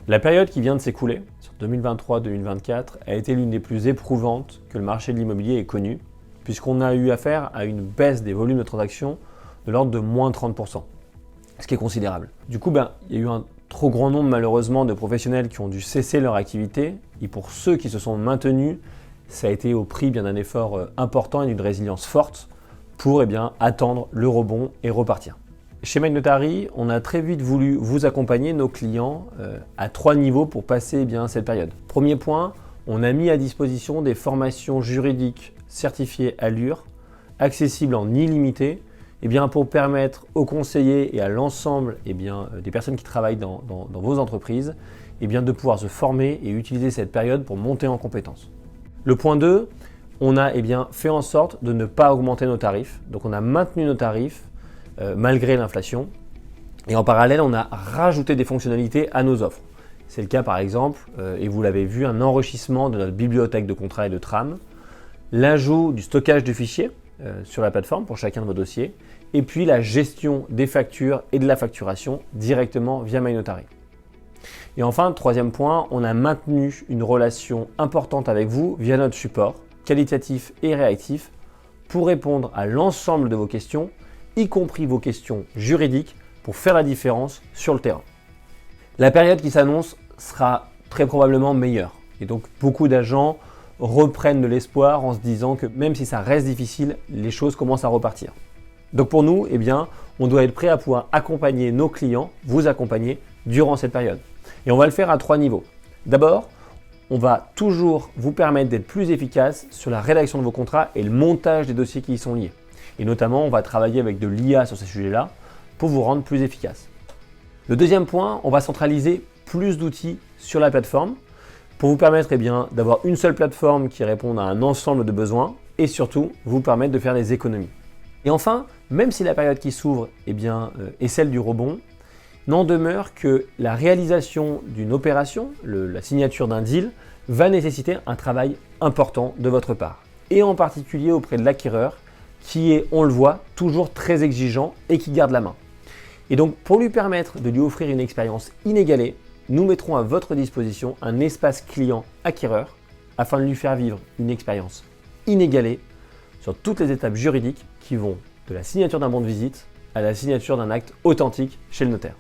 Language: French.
La période qui vient de s'écouler, sur 2023-2024, a été l'une des plus éprouvantes que le marché de l'immobilier ait connue, puisqu'on a eu affaire à une baisse des volumes de transactions de l'ordre de moins 30%, ce qui est considérable. Du coup, il y a eu un trop grand nombre malheureusement de professionnels qui ont dû cesser leur activité, et pour ceux qui se sont maintenus, ça a été au prix d'un effort important et d'une résilience forte pour attendre le rebond et repartir. Chez My Notary, on a très vite voulu vous accompagner, nos clients, à 3 niveaux pour passer cette période. Premier point, on a mis à disposition des formations juridiques certifiées Allure, accessibles en illimité, pour permettre aux conseillers et à l'ensemble des personnes qui travaillent dans vos entreprises de pouvoir se former et utiliser cette période pour monter en compétences. Le point 2, on a fait en sorte de ne pas augmenter nos tarifs. Donc on a maintenu nos tarifs malgré l'inflation. Et en parallèle, on a rajouté des fonctionnalités à nos offres. C'est le cas par exemple, et vous l'avez vu, un enrichissement de notre bibliothèque de contrats et de trames, l'ajout du stockage de fichiers sur la plateforme pour chacun de vos dossiers, et puis la gestion des factures et de la facturation directement via My Notary. Et enfin, troisième point, on a maintenu une relation importante avec vous via notre support, qualitatif et réactif, pour répondre à l'ensemble de vos questions, y compris vos questions juridiques, pour faire la différence sur le terrain. La période qui s'annonce sera très probablement meilleure. Et donc beaucoup d'agents reprennent de l'espoir en se disant que même si ça reste difficile, les choses commencent à repartir. Donc pour nous, on doit être prêt à pouvoir accompagner nos clients, vous accompagner durant cette période. Et on va le faire à 3 niveaux. D'abord, on va toujours vous permettre d'être plus efficace sur la rédaction de vos contrats et le montage des dossiers qui y sont liés. Et notamment, on va travailler avec de l'IA sur ces sujets-là pour vous rendre plus efficace. Le deuxième point, on va centraliser plus d'outils sur la plateforme pour vous permettre d'avoir une seule plateforme qui réponde à un ensemble de besoins et surtout vous permettre de faire des économies. Et enfin, même si la période qui s'ouvre est celle du rebond, n'en demeure que la réalisation d'une opération, la signature d'un deal, va nécessiter un travail important de votre part. Et en particulier auprès de l'acquéreur qui est, on le voit, toujours très exigeant et qui garde la main. Et donc pour lui permettre de lui offrir une expérience inégalée, nous mettrons à votre disposition un espace client acquéreur afin de lui faire vivre une expérience inégalée sur toutes les étapes juridiques qui vont de la signature d'un bon de visite à la signature d'un acte authentique chez le notaire.